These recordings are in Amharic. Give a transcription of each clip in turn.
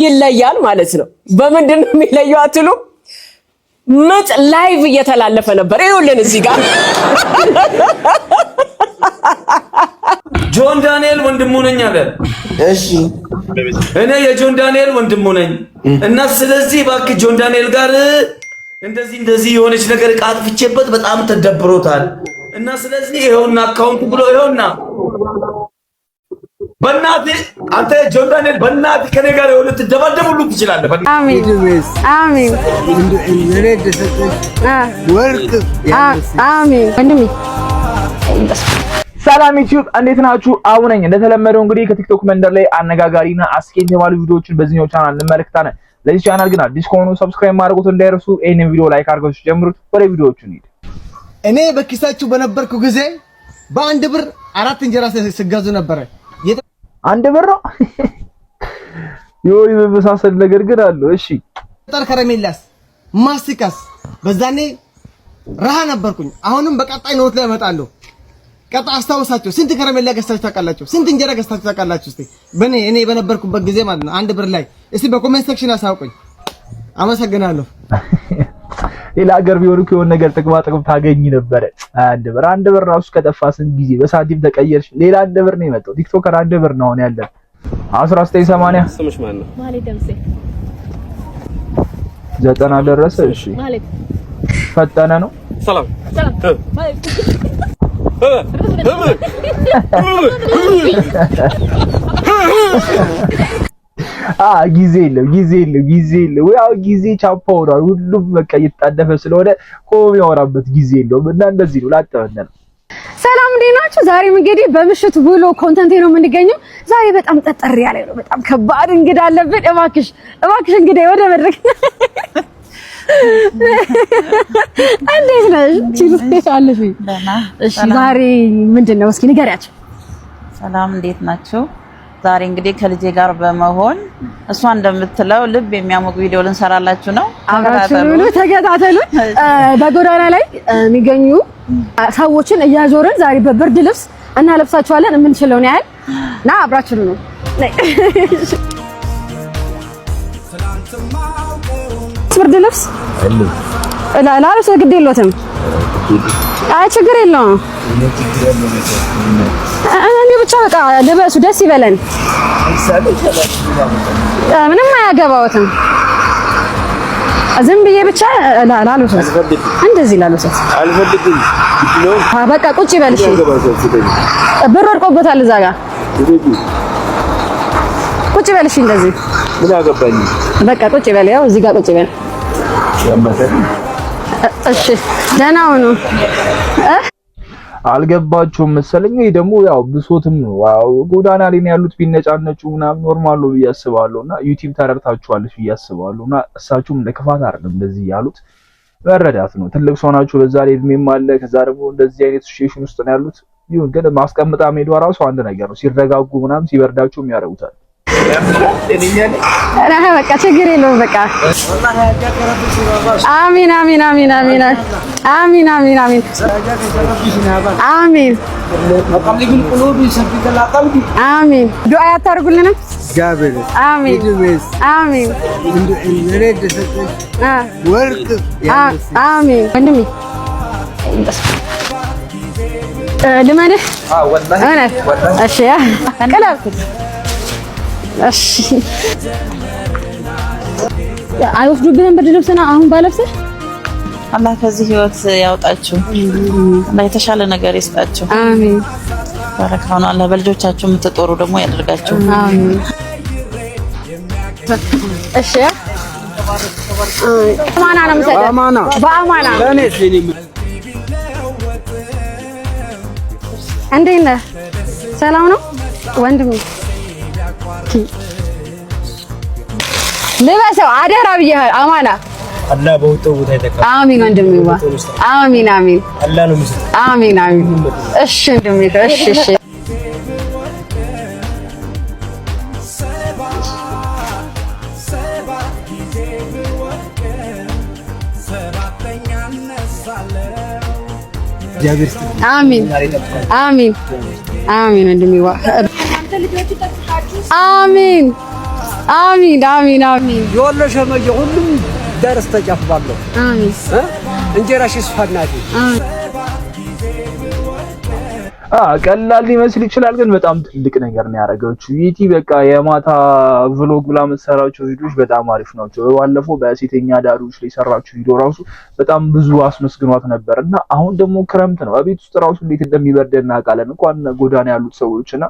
ይለያል ማለት ነው። በምንድን ነው የሚለየው አትሉ? ምጥ ላይቭ እየተላለፈ ነበር። ይኸውልን እዚህ ጋር ጆን ዳንኤል ወንድሙ ነኝ አለ። እሺ እኔ የጆን ዳንኤል ወንድሙ ነኝ እና ስለዚህ እባክህ ጆን ዳንኤል ጋር እንደዚህ የሆነች ነገር ቃጥፍቼበት በጣም ተደብሮታል እና ስለዚህ ይሄውና አካውንት ብሎ ይሄውና በእናትህ አንተ ጆን ዳንኤል በእናትህ ከኔ ጋር የሆነ ትደባደቡሉ ትችላለህ። አሜን አሜን አሜን ወንድሜ ሰላም ዩቲዩብ እንዴት ናችሁ? አሁን ነኝ እንደተለመደው እንግዲህ ከቲክቶክ መንደር ላይ አነጋጋሪና አስቂኝ የተባሉ ቪዲዮዎችን በዚህኛው ቻናል እንመለከታለን። ለዚህ ቻናል ግን አዲስ ከሆኑ ሰብስክራይብ ማድረጉት እንዳይረሱ። ይሄንን ቪዲዮ ላይክ አድርጋችሁ ጀምሩት። ወደ ቪዲዮዎቹ እንሂድ። እኔ በኪሳችሁ በነበርኩ ጊዜ በአንድ ብር 4 እንጀራ ስገዙ ነበር። አንድ ብር ነው የሆነ መመሳሰል ነገር ግን አለው። እሺ ጠር ከረሜላስ ማስቲካስ በዛኔ ረሃ ነበርኩኝ። አሁንም በቀጣይ ኖት ላይ እመጣለሁ። ቀጣ አስታውሳችሁ ስንት ከረሜላ ገዝታችሁ ታውቃላችሁ? ስንት እንጀራ ገዝታችሁ ታውቃላችሁ? እስቲ እኔ በነበርኩበት ጊዜ ማለት ነው አንድ ብር ላይ እስቲ በኮሜንት ሴክሽን አሳውቁኝ። አመሰግናለሁ። ሌላ ሀገር ቢሆን እኮ የሆነ ነገር ጥቅም ታገኝ ነበር። አንድ ብር ራሱ ከጠፋ ስንት ጊዜ በሳንቲም ተቀየርሽ። ሌላ አንድ ብር ነው የመጣው። ቲክቶከር አንድ ብር ነው አሁን ያለን 1980 ስምሽ ማን ነው? ማለት ደምሴ 90 ደረሰ። እሺ ማለት ፈጠነ ነው። ሰላም ማለት ጊዜ የለው ያው ጊዜ ቻፓው ነው። ሁሉም በቃ እየተጣደፈ ስለሆነ ቆም ያወራበት ጊዜ የለውም እና እንደዚህ ነው ላጠበነ። ሰላም እንዴት ናችሁ? ዛሬም እንግዲህ በምሽት ብሎ ኮንተንት ነው የምንገኘው። ዛሬ በጣም ጠጠር ያለ ነው። በጣም ከባድ እንግዳ አለብን። እባክሽ እንግዳ ወደ መድረክ እንዴት ነሽ? አለሽ? እሺ ዛሬ ምንድነው እስኪ ንገሪያቸው። ሰላም እንዴት ናችሁ? ዛሬ እንግዲህ ከልጄ ጋር በመሆን እሷ እንደምትለው ልብ የሚያሞቅ ቪዲዮ ልንሰራላችሁ ነው። አብራችሁን ተከታተሉ። በጎዳና ላይ የሚገኙ ሰዎችን እያዞርን ዛሬ በብርድ ልብስ እናለብሳችኋለን። የምንችለውን ያህል እና አብራችሁን ነው። ብርድ ልብስ ላልብስ ግድ የለዎትም። አይ ችግር የለውም። እኔ ብቻ በቃ ልበሱ፣ ደስ ይበለን። ምንም አያገባዎትም። ዝም ብዬ ብቻ ላልብስ፣ እንደዚህ ላልብስ አልፈልግም። በቃ ቁጭ ይበል። እሺ ብር ወድቆበታል እዛ ጋር ቁጭ ይበል። እሺ እንደዚህ ምን አገባኝ። በቃ ቁጭ ይበል። ያው እዚህ ጋር ቁጭ ይበል። እሺ ደህና ሁኑ። አልገባችሁም መሰለኝ። ይሄ ደግሞ ያው ብሶትም ነው። ያው ጎዳና ላይ ያሉት ቢነጫነጩ ምናምን ኖርማል ነው ብዬ አስባለሁና ዩቲዩብ ተረድታችኋለሽ ብዬ አስባለሁና እሳችሁም ለክፋት አይደለም እንደዚህ ያሉት መረዳት ነው። ትልቅ ሰው ናችሁ። በዛ ላይ እድሜም አለ። ከዛ ደግሞ እንደዚህ አይነት ሲቹዌሽን ውስጥ ነው ያሉት። ይሁን ግን ማስቀምጣ ሜዷ ራሱ አንድ ነገር ነው። ሲረጋጉ ምናምን ሲበርዳቸውም ያረጉታል። በቃ ችግር የለውም። በቃ አሚን አሚን አሚን አሚን አሚን አሚን አሚን አሚን አሚን ዱዓ ያታርጉልንም ጋብር አሚን አሚን አሚን ወንድሜ ልመድህ ወላሂ እሺ ቀላል እሺ አይወስዱብንም ብርድ ልብስና አሁን ባለብሰሽ አላህ ከዚህ ህይወት ያውጣችሁ። አላህ የተሻለ ነገር ይስጣችሁ። አሜን። ባረካውን አላህ በልጆቻችሁ የምትጦሩ ደግሞ ያደርጋችሁ። አሜን። እሺ አማና ነው የምሰጠው። በአማና እንዴት ነህ? ሰላም ነው ወንድሜ? ልበሰው አደራ ብዬሽ አማና አላህ በወጣው ቦታ ይተካ። አሚን ወንድሜ። አሚን አሚን አላህ ነው የሚሰጠው። አሚን አሚን። እሺ ወንድሜ እሺ እሺ። አሚን አሚን አሚን ወንድሜ። አሚን አሚን አሚን አሚን። የወሎ ሸመየ ሁሉም ደርስ ተጨፍባለሁ። አሚን። እንጀራሽ ይስፋናል። ቀላል ሊመስል ይችላል፣ ግን በጣም ትልቅ ነገር ነው ያደረገችው ዩቲ። በቃ የማታ ቭሎግ ብላ መሰራቸው ቪዲዮዎች በጣም አሪፍ ናቸው። ባለፈው በሴተኛ ዳሪዎች ላይ ሰራችሁ ቪዲዮ ራሱ በጣም ብዙ አስመስግኗት ነበርና አሁን ደግሞ ክረምት ነው። በቤት ውስጥ ራሱ እንዴት እንደሚበርደን እናውቃለን። እንኳን ጎዳና ያሉት ሰዎችና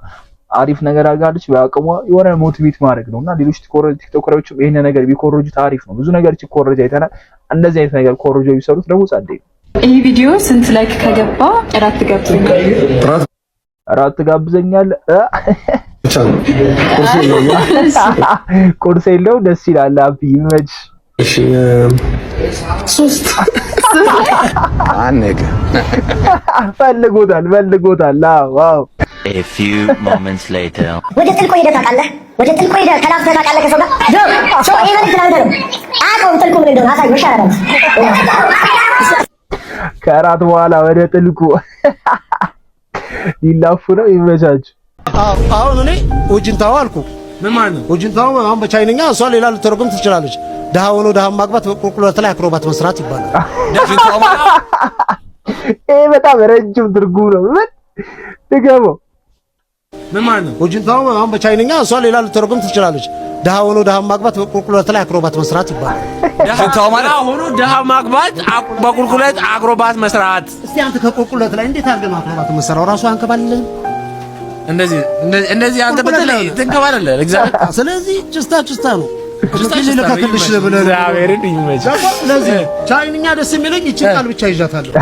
አሪፍ ነገር አጋለች። በአቅሟ የሆነ ሞቲቬት ማድረግ ነውና ሌሎች ቲክቶከሮችም ይሄን ነገር ቢኮርጁት አሪፍ ነው። ብዙ ነገር ሲኮርጅ አይተናል። እንደዚህ አይነት ነገር ኮርጆ ቢሰሩት ደግሞ ጸዴ ነው። ይህ ቪዲዮ ስንት ላይክ ከገባ እራት ጋብዘኛል። ቁርስ የለው ደስ ይላል። አቢ ይመች። እሺ 3 አንገ ፈልጎታል። ዋው A few moments later ወደ ጥልቁ ሄደህ ታውቃለህ? ወደ ጥልቁ ሄደህ ተላፍተህ ታውቃለህ? ከሰው ጋር ጆ ኢቨን ትላንተ ነው አቆም ጥልቁ ምን እንደሆነ አሳይ ይሻላል። ከራት በኋላ ወደ ጥልቁ ይላፉ ነው። ይመቻች። አሁን እኔ ኡጅንታው አልኩ። ምን ማለት ነው ኡጅንታው? አሁን በቻይንኛ እሷ ሌላ ልትረጉም ትችላለች። ደሃ ሆኖ ደሃ ማግባት በቁልቁለት ላይ አክሮባት መስራት ይባላል። ይሄ በጣም ረጅም ትርጉም ነው። ምን ትገባው? ምን ማለት ነው ኡጅንታው? አሁን በቻይንኛ እሷ ሌላ ልትረጉም ትችላለች። ደሃ ሆኖ ደሃ ማግባት በቁልቁለት ላይ አክሮባት መስራት ይባላል። ደሃ ሆኖ ደሃ ማግባት በቁልቁለት አክሮባት መስራት። እስቲ አንተ ከቁልቁለት ላይ እንዴት አድርገህ አክሮባት መስራው? ራሱ አንከባልልህ እንደዚህ አንተ በተለይ ትንከባለለ እግዚአብሔር። ስለዚህ ጭስታ ነው። ለካከልሽ ለብለህ እግዚአብሔርን ይመች። ስለዚህ ቻይንኛ ደስ የሚለኝ ይህችን ቃል ብቻ ይዣታለሁ።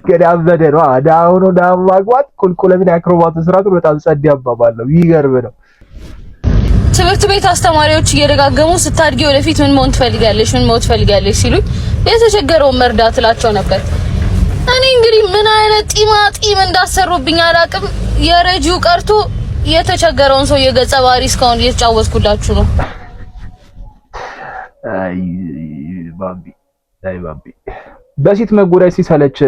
ገዳበደ ነው። ደሃ ሆኖ ደሃ ማግባት ቁልቁለት ላይ አክሮባት መስራት በጣም ጸዴ አባባል ነው። ይገርም ነው። ትምህርት ቤት አስተማሪዎች እየደጋገሙ ስታድጊ ወደፊት ምን መሆን ትፈልጊያለሽ ሲሉኝ የተቸገረውን መርዳት እላቸው ነበር። እኔ እንግዲህ ምን አይነት ጢም እንዳሰሩብኝ አላውቅም። የረጂው ቀርቶ የተቸገረውን ሰው የገጸ ባህሪ እስካሁን እየተጫወትኩላችሁ ነው። አይ ባቢ በሲት መጎዳይ ሲሰለች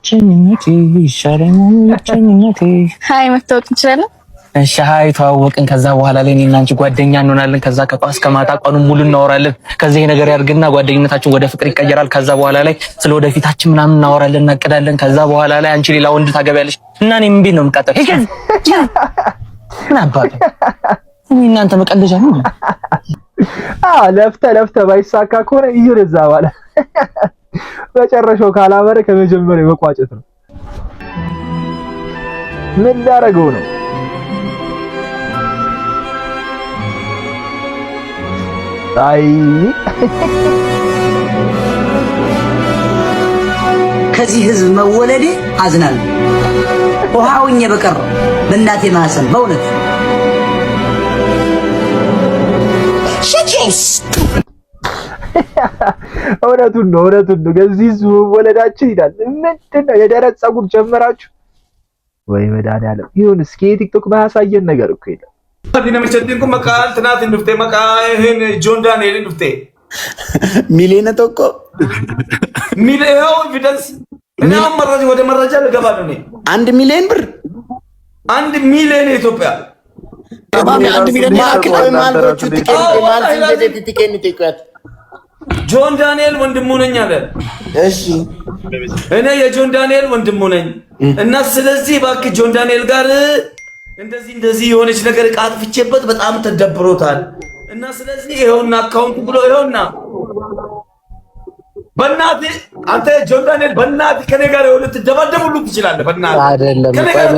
ቸኝነቴ ይሻለኛል። ቸኝነቴ ሃይ መታወቅ እንችላለን? እሺ ሃይ ተዋወቅን። ከዛ በኋላ ላይ እኔና አንቺ ጓደኛ እንሆናለን። ከዛ ከጧት ከማታ ቀኑን ሙሉ እናወራለን። ከዛ ይሄ ነገር ያድርግና ጓደኝነታችን ወደ ፍቅር ይቀየራል። ከዛ በኋላ ላይ ስለ ወደፊታችን ምናምን እናወራለን፣ እናቅዳለን። ከዛ በኋላ ላይ አንቺ ሌላ ወንድ ታገቢያለሽ እና እኔ ምን ቤት ነው የምቃጠል? ምን አባቱ እኔ እናንተ መቀለጃ ነው። ለፍተ ባይሳካ ከሆነ ይርዛ ባለ በጨረሻው ካላመረ ከመጀመሪያው መቋጨት ነው። ምን ላደርገው ነው? አይ ከዚህ ህዝብ መወለዴ አዝናለሁ። ውሃውኝ በቀር በእናቴ ማህፀን በእውነት ሸቼስ እውነቱን ነው። ከዚህ ህዝብ መወለዳችን ይላል። ምንድነው የደረት ፀጉር ጀመራችሁ ወይ? መድኃኒዓለም ይሁን። እስኪ ቲክቶክ ባያሳየን ነገር እኮ የለም። dinamichatti kun maqaa altinaati dhufte maqaa hin John Daniel dhufte ሚሊዮን ተቆ ሚሊዮን ኤቪደንስ እና መረጃ ወደ መረጃ ልገባ ነው። 1 ሚሊዮን ብር 1 ሚሊዮን ኢትዮጵያ ጆን ዳንኤል ወንድሙ ነኝ አለ። እሺ እኔ የጆን ዳንኤል ወንድሙ ነኝ እና ስለዚህ እባክህ ጆን ዳንኤል ጋር እንደዚህ የሆነች ነገር ቃጥፍቼበት በጣም ተደብሮታል እና ስለዚህ ይሄውና አካውንት ብሎ ይሄውና በእናትህ አንተ ጆን ዳንኤል በእናትህ ከኔ ጋር የሆነ ትደባደቡሉ ትችላለህ። በእናትህ አይደለም ከኔ ጋር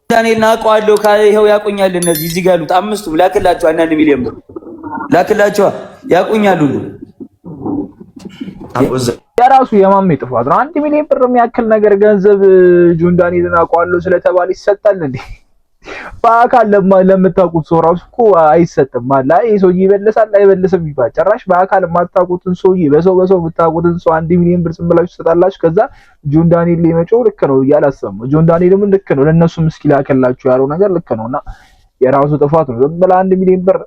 ዳንኤል ናውቀዋለሁ። ይሄው ያቆኛል። እነዚህ እዚህ ጋር ያሉት አምስቱም ላክላቸው። 1 ሚሊዮን ብር ላክላቸው። ያቆኛሉ። የራሱ የማሜ ጥፋት ነው። 1 ሚሊዮን ብር የሚያክል ነገር ገንዘብ ጆን ዳንኤልን አውቀዋለሁ ስለተባለ ይሰጣል እንዴ? በአካል ለምታውቁት ሰው ራሱ እኮ አይሰጥም። ማለት ይሄ ሰውዬ ይበልሳል አይበልስም ይባል። ጭራሽ በአካል የማታውቁትን ሰውዬ በሰው የምታውቁትን ሰው 1 ሚሊዮን ብር ዝም ብላችሁ ትሰጣላችሁ። ከዛ ጆን ዳንኤል ሊመጪው ልክ ነው እያላሰሙ ጆን ዳንኤልም ልክ ነው ለነሱም እስኪ ላከላችሁ ያለው ነገር ልክ ነውና የራሱ ጥፋት ነው። ዝም ብላ 1 ሚሊዮን ብር።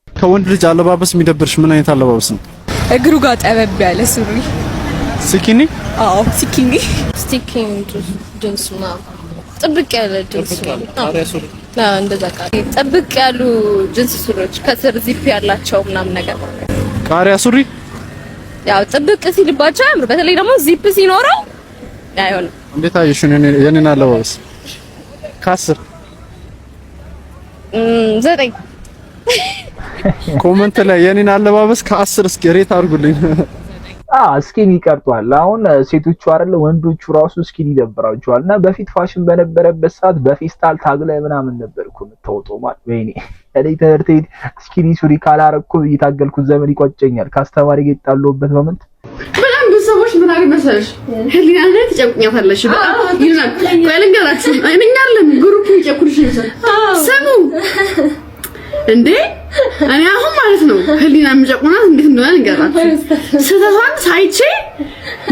ከወንድ ልጅ አለባበስ የሚደብርሽ ምን አይነት አለባበስ ነው? እግሩ ጋር ጠበብ ያለ ሱሪ ስኪኒ? አዎ ስኪኒ ጂንስ ምናምን ጥብቅ ያለ ጅንስ ሱሪ እንደዛ ጥብቅ ያሉ ጅንስ ሱሪዎች ከስር ዚፕ ያላቸው ምናምን ነገር ቃሪያ ሱሪ ያው ጥብቅ ሲልባቸው ያምር። በተለይ ደግሞ ዚፕ ሲኖረው አይሆንም። እንዴት አየሽ የኔን አለባበስ? ከ10 9 ኮሜንት ላይ የኔን አለባበስ ከ10 እስኪ ሬት አድርጉልኝ። ስኪኒ ቀርቷል። አሁን ሴቶቹ አይደለ ወንዶቹ ራሱ ስኪኒ ይደብራቸዋል። እና በፊት ፋሽን በነበረበት ሰዓት በፌስታል ታግ ላይ ምናምን ነበርኩ ተውጦ ማለት ወይኔ እኔ ተርቴ ስኪኒ ሱሪ ካላረኩ እየታገልኩት ዘመን ይቆጨኛል። ካስተማሪ ጋር የጣለውበት ሞመንት በጣም ብዙ ሰዎች ምን አለ መሰለሽ ህሊና ላይ ተጨቁኛታለሽ። በጣም ይላል ቆይልንገራችሁ አይነኛለን ግሩፕ ይጨኩልሽ ይሰል ሰሙ እንዴ እኔ አሁን ማለት ነው ህሊና የሚጨቁናት እንዴት እንደሆነ ልንገራችሁ። ስለታን ሳይቼ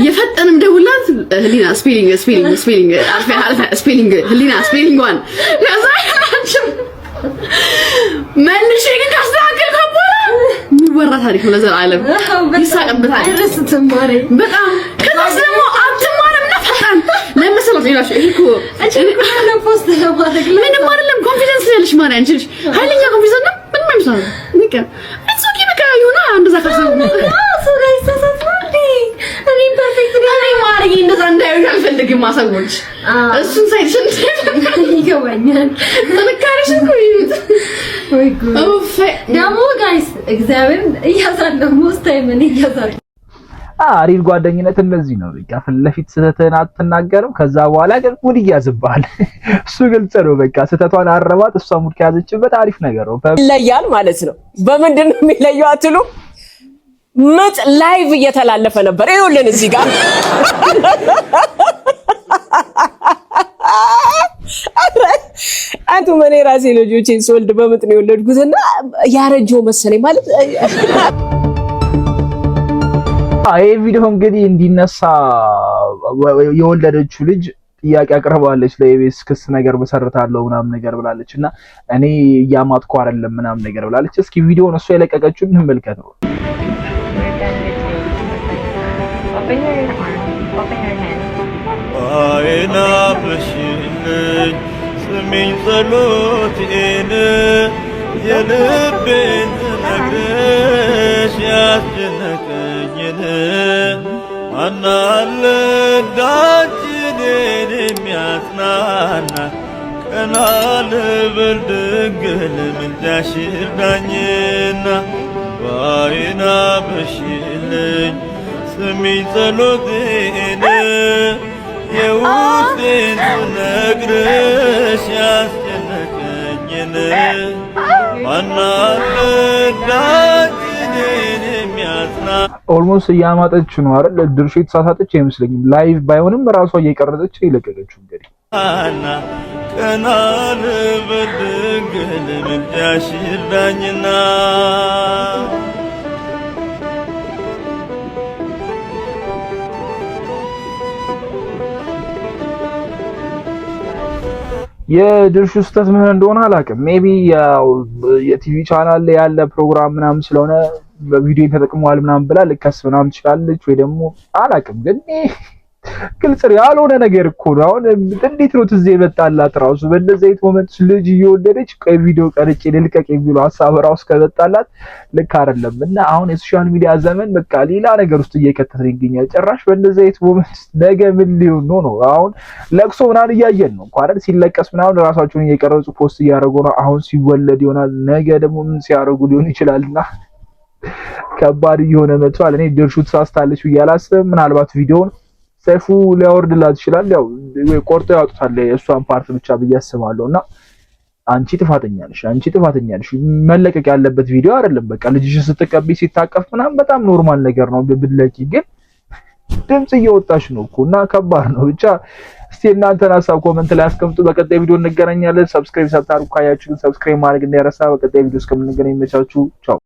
የፈጠንም ደውላት ህሊና ስፔሊንግ ህሊና ስፔሊንግ ዋን ያዛችሁ መልሼ ግን ካስተካከልኩ በኋላ የሚወራ ታሪክ ነው ለዘላለም ይሳቀበታል። አይረስትም ማሬ በጣም ከዛስ ደግሞ አትማርም ነው ፈጣን ለምሳሌ ይላችሁ እኮ እኔ ፖስት ለማድረግ ምንም አይደለም። ኮንፊደንስ ያለሽ ማሬ አንቺ ልጅ ኃይለኛ ኮንፊደንስ ነው። ምንም አይመስልም በቃ እሱኪ በቃ ይሁን እንደዛ ካሰቡ ሱራይ ተሰጥቷል። እኔ ፐርፌክት ነኝ ማሬ እንደዛ እንዳይሆን አልፈልግም። ማሰቦች እሱን ሳይሽን ይገባኛል። ተነካሪሽ እኮ ይሁት ወይ ጉድ ኦፍ ደግሞ ጋይስ እግዚአብሔር እያሳለው ሞስት ታይም እኔ እያሳለው ሪል ጓደኝነት እንደዚህ ነው። በቃ ፊት ለፊት ስህተትህን አትናገርም። ከዛ በኋላ ግን ሙድ ይያዝብሃል። እሱ ግልጽ ነው። በቃ ስህተቷን አረባት፣ እሷ ሙድ ከያዘችበት አሪፍ ነገር ነው። ይለያል ማለት ነው። በምንድን ነው የሚለየው አትሉ? ምጥ ላይቭ እየተላለፈ ነበር። ይኸውልን እዚህ ጋር አንቱ መኔ ራሴ ልጆቼን ስወልድ በምጥ ነው የወለድኩትና ያረጀው መሰለኝ ማለት ይሄ ቪዲዮ እንግዲህ እንዲነሳ የወለደችው ልጅ ጥያቄ አቅርባለች። ለኢቢኤስ ክስ ነገር መሰረታለሁ ምናምን ነገር ብላለች እና እኔ ያማጥኩ አይደለም ምናምን ነገር ብላለች። እስኪ ቪዲዮውን እሷ የለቀቀችውን እንመልከት ነው። አይና በሽልኝ ስሚኝ ጸሎቴን የልቤን ነግረሽ ያስጨነቀኝን ማናለ ዳንቺን የሚያጽናና ቀና ልበል ድንግል ምልጃሽ እርዳኝና በአይና በሽልኝ ስሚኝ ጸሎቴን የውስጤን ነግረሽ ያስጨነቀኝን ማናለ ዳንቺን የሚያጽና ኦልሞስት እያማጠች ነው አይደል? ድርሹ የተሳሳተች አይመስለኝም። ላይቭ ባይሆንም ራሷ እየቀረጸች ይለቀቀችው እንግዲህ ቀና ልበል ድንግል ምልጃሽ እርዳኝና የድርሹ ስህተት ምን እንደሆነ አላውቅም። ሜቢ ያው የቲቪ ቻናል ላይ ያለ ፕሮግራም ምናምን ስለሆነ በቪዲዮ ተጠቅመዋል ምናምን ብላ ልከስ ምናምን ትችላለች ወይ ደግሞ አላውቅም። ግን ግልጽ ያልሆነ ነገር እኮ ነው። አሁን እንዴት ነው ትዝ የመጣላት ራሱ በእንደዚህ አይነት ሞመንት ልጅ እየወለደች ቆይ ቪዲዮ ቀርጬ ልልቀቅ የሚለው ሀሳብ ራሱ ከመጣላት ልክ አይደለም። እና አሁን የሶሻል ሚዲያ ዘመን በቃ ሌላ ነገር ውስጥ እየከተተን ይገኛል። ጭራሽ በእንደዚህ አይነት ሞመንት ነገ ምን ሊሆን ነው? አሁን ለቅሶ ምናምን እያየን ነው እንኳን አይደል? ሲለቀስ ምናምን ራሳቸውን እየቀረጹ ፖስት እያደረጉ ነው። አሁን ሲወለድ ይሆናል፣ ነገ ደግሞ ምን ሲያደርጉ ሊሆን ይችላልና ከባድ እየሆነ መጥቷል። እኔ ድርሹ ተሳስታለች ብዬ አላስብም። ምናልባት ቪዲዮውን ሰይፉ ሊያወርድላት ይችላል። ያው ወይ ቆርጦ ያወጡታል የእሷን ፓርት ብቻ ብዬ አስባለሁና አንቺ ጥፋተኛ ነሽ። መለቀቅ ያለበት ቪዲዮ አይደለም። በቃ ልጅሽ ስትቀበይ ሲታቀፍ ምናምን በጣም ኖርማል ነገር ነው ብለቂ፣ ግን ድምጽ እየወጣሽ ነው እኮና ከባድ ነው። ብቻ እስቲ እናንተን ሀሳብ ኮሜንት ላይ አስቀምጡ። በቀጣይ ቪዲዮ እንገናኛለን። ሰብስክራይብ ሳታደርጉ ካያችሁ ሰብስክራይብ ማድረግ እንዳይረሳ። በቀጣይ ቪዲዮ እስከምንገናኝ መቻችሁ ቻው።